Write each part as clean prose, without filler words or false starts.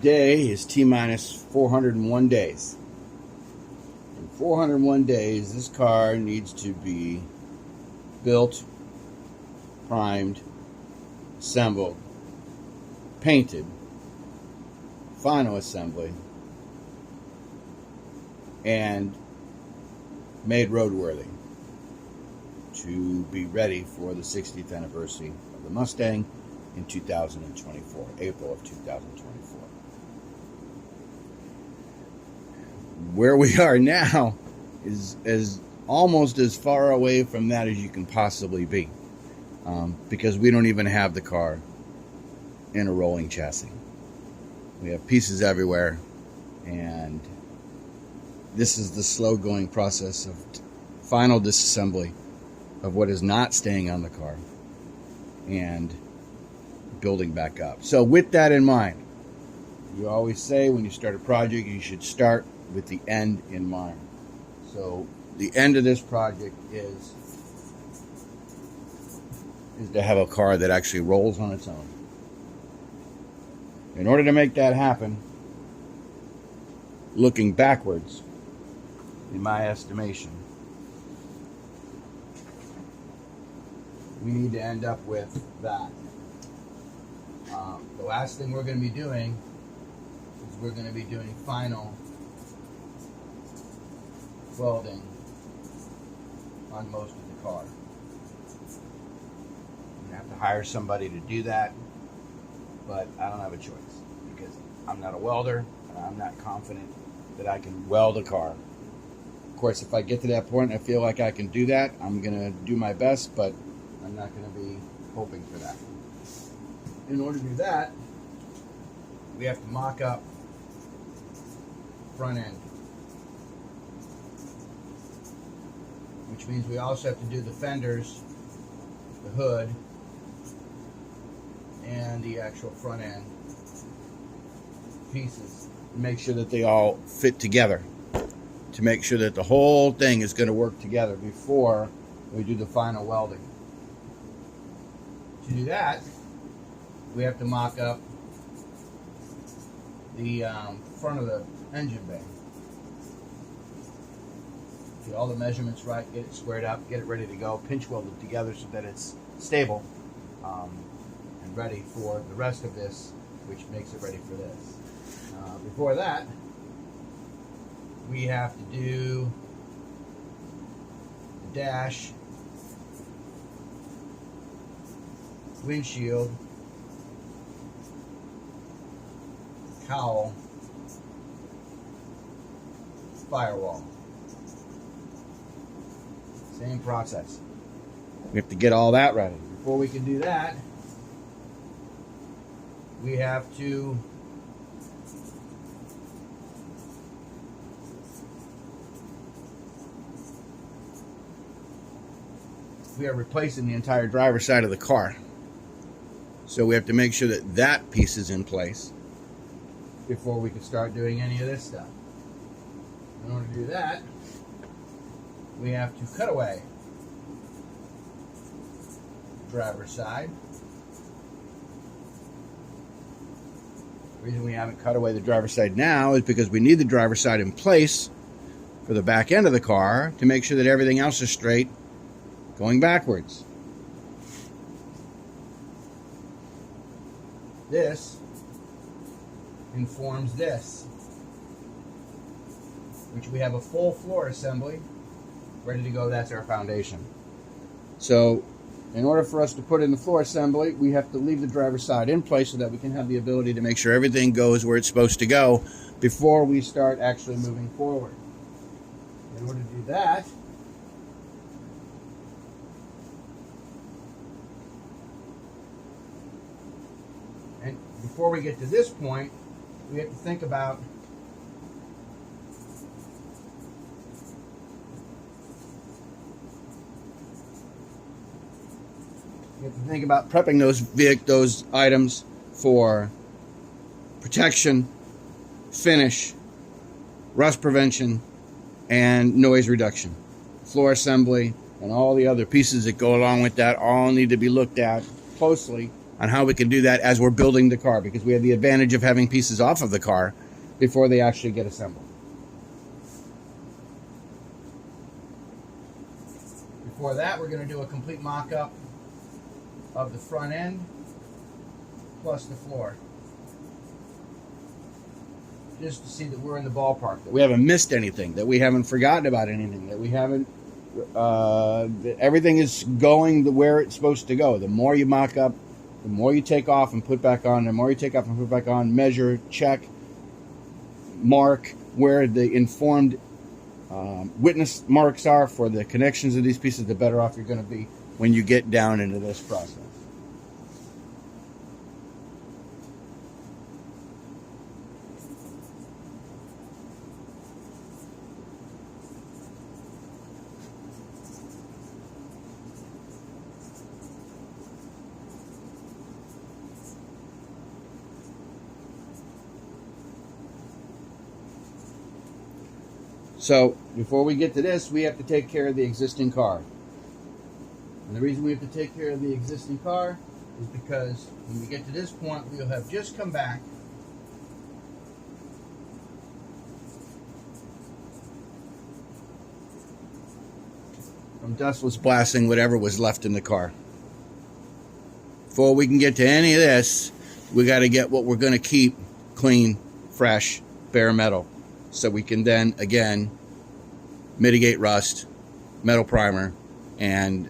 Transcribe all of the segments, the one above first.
Today is T-minus 401 days. In 401 days, this car needs to be built, primed, assembled, painted, final assembly, and made roadworthy to be ready for the 60th anniversary of the Mustang in 2024, April of 2024. Where we are now is almost as far away from that as you can possibly be, because we don't even have the car in a rolling chassis. We have pieces everywhere, and this is the slow going process of final disassembly of what is not staying on the car and building back up. So with that in mind, you always say when you start a project, you should start with the end in mind. So the end of this project is to have a car that actually rolls on its own. In order to make that happen, looking backwards, in my estimation, we need to end up with that. The last thing we're going to be doing is we're going to be doing final welding on most of the car. I'm going to have to hire somebody to do that, but I don't have a choice because I'm not a welder and I'm not confident that I can weld a car. Of course, if I get to that point and I feel like I can do that, I'm going to do my best, but I'm not going to be hoping for that. In order to do that, we have to mock up front end, which means we also have to do the fenders, the hood, and the actual front end pieces, and make sure that they all fit together, to make sure that the whole thing is going to work together before we do the final welding. To do that, we have to mock up the front of the engine bay. Get all the measurements right, get it squared up, get it ready to go, pinch weld it together so that it's stable and ready for the rest of this, which makes it ready for this. Before that, we have to do the dash, windshield, cowl, firewall. Same process. We have to get all that ready. Before we can do that, we have to we are replacing the entire driver's side of the car. So we have to make sure that that piece is in place before we can start doing any of this stuff. In order to do that, we have to cut away the driver's side. The reason we haven't cut away the driver's side now is because we need the driver's side in place for the back end of the car to make sure that everything else is straight going backwards. This informs this, which we have a full floor assembly ready to go. That's our foundation. So in order for us to put in the floor assembly, we have to leave the driver's side in place so that we can have the ability to make sure everything goes where it's supposed to go before we start actually moving forward. In order to do that, and before we get to this point, we have to think about prepping those items for protection, finish, rust prevention, and noise reduction. Floor assembly and all the other pieces that go along with that all need to be looked at closely on how we can do that as we're building the car, because we have the advantage of having pieces off of the car before they actually get assembled. Before that, we're going to do a complete mock-up of the front end plus the floor, just to see that we're in the ballpark, that we haven't missed anything, that we haven't forgotten about anything, that we haven't that everything is going where it's supposed to go. The more you mock up, the more you take off and put back on, the more you take off and put back on, measure, check, mark where the informed witness marks are for the connections of these pieces, the better off you're going to be when you get down into this process. So, before we get to this, we have to take care of the existing car. And the reason we have to take care of the existing car is because when we get to this point, we'll have just come back from dustless blasting whatever was left in the car. Before we can get to any of this, we got to get what we're going to keep clean, fresh, bare metal, so we can then, again, mitigate rust, metal primer, and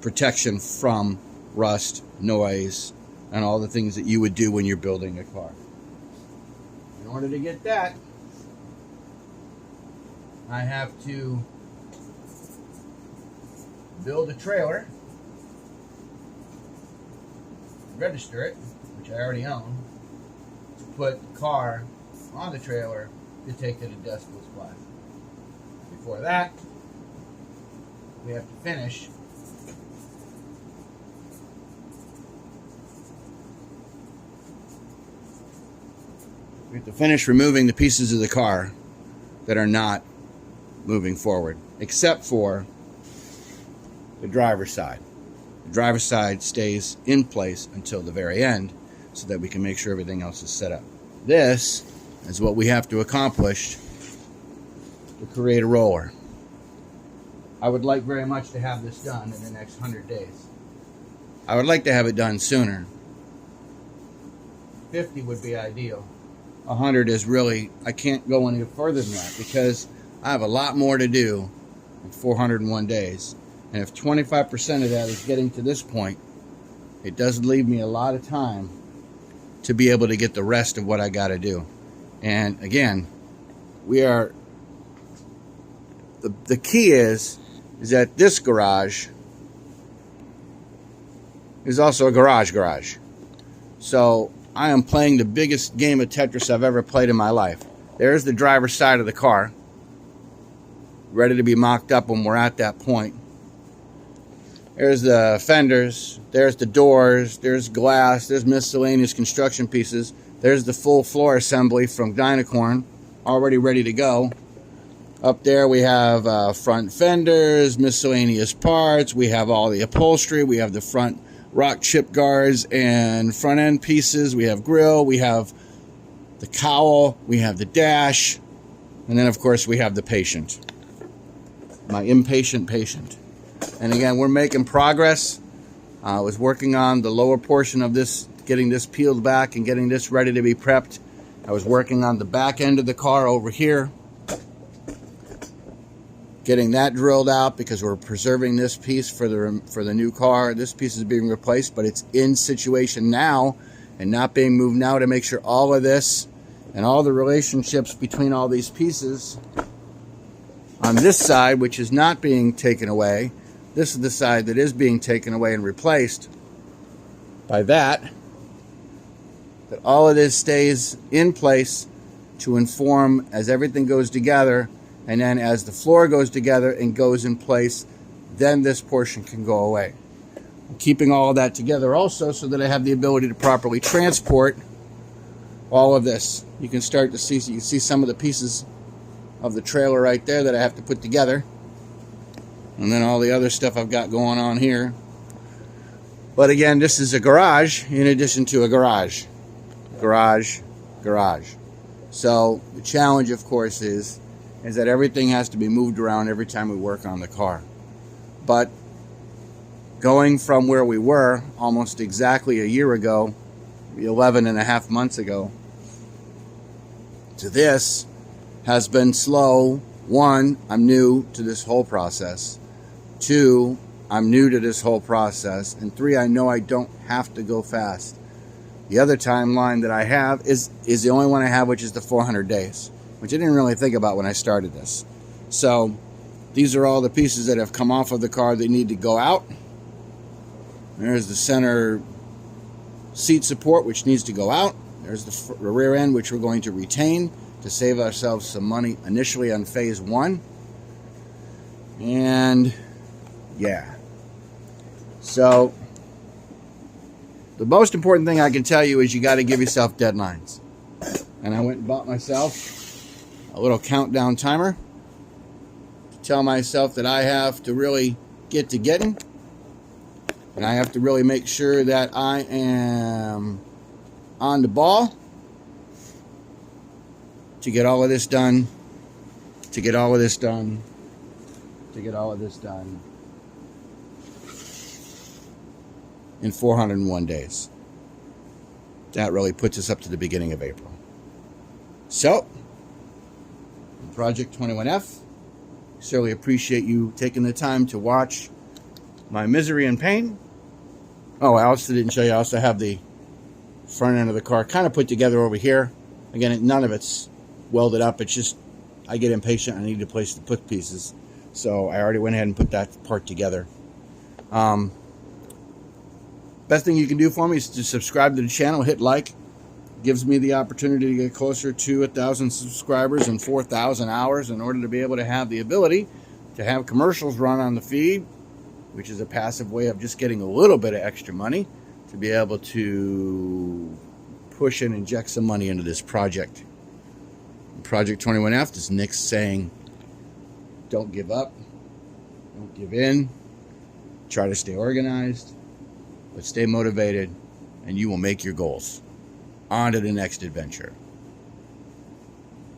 protection from rust, noise, and all the things that you would do when you're building a car. In order to get that, I have to build a trailer, register it, which I already own, to put the car on the trailer to take to the dustless blast. Before that, we have to finish removing the pieces of the car that are not moving forward, except for the driver's side. The driver's side stays in place until the very end so that we can make sure everything else is set up. This is what we have to accomplish to create a roller. I would like very much to have this done in the next 100 days. I would like to have it done sooner. 50 would be ideal. 100 is really, I can't go any further than that because I have a lot more to do in 401 days. And if 25% of that is getting to this point, it does leave me a lot of time to be able to get the rest of what I got to do. And again, we are, the key is that this garage is also a garage. So I am playing the biggest game of Tetris I've ever played in my life. There's the driver's side of the car, ready to be mocked up when we're at that point. There's the fenders, there's the doors, there's glass, there's miscellaneous construction pieces. There's the full floor assembly from Dynacorn, already ready to go. Up there we have front fenders, miscellaneous parts, we have all the upholstery, we have the front rock chip guards and front end pieces, we have grill, we have the cowl, we have the dash, and then of course we have the patient. My impatient patient. And again, we're making progress. I was working on the lower portion of this, getting this peeled back and getting this ready to be prepped. I was working on the back end of the car over here, getting that drilled out because we're preserving this piece for the new car. This piece is being replaced, but it's in situation now and not being moved now, to make sure all of this and all the relationships between all these pieces on this side, which is not being taken away. This is the side that is being taken away and replaced by that all of this stays in place to inform as everything goes together, and then as the floor goes together and goes in place, then this portion can go away. I'm keeping all of that together also so that I have the ability to properly transport all of this. You can start to see, you can see some of the pieces of the trailer right there that I have to put together. And then all the other stuff I've got going on here. But again, this is a garage in addition to a garage. Garage, garage. So the challenge, of course, is that everything has to be moved around every time we work on the car. But going from where we were almost exactly a year ago, 11 and a half months ago, to this has been slow. One, I'm new to this whole process. Two, I'm new to this whole process. And three, I know I don't have to go fast. The other timeline that I have is the only one I have, which is the 400 days, which I didn't really think about when I started this. So these are all the pieces that have come off of the car that need to go out. There's the center seat support, which needs to go out. There's the rear end, which we're going to retain to save ourselves some money initially on phase one. And yeah. So the most important thing I can tell you is you got to give yourself deadlines. And I went and bought myself a little countdown timer to tell myself that I have to really get to getting. And I have to really make sure that I am on the ball to get all of this done, to get all of this done, to get all of this done in 401 days. That really puts us up to the beginning of April. So, Project 21F, certainly appreciate you taking the time to watch my misery and pain. Oh, I also didn't show you, I also have the front end of the car kind of put together over here. Again, none of it's welded up. It's just, I get impatient. I need a place to put pieces. So I already went ahead and put that part together. Best thing you can do for me is to subscribe to the channel, hit like. Gives me the opportunity to get closer to 1,000 subscribers in 4,000 hours in order to be able to have the ability to have commercials run on the feed, which is a passive way of just getting a little bit of extra money to be able to push and inject some money into this project. Project 21F, this Nick's saying, don't give up, don't give in, try to stay organized, but stay motivated, and you will make your goals. On to the next adventure.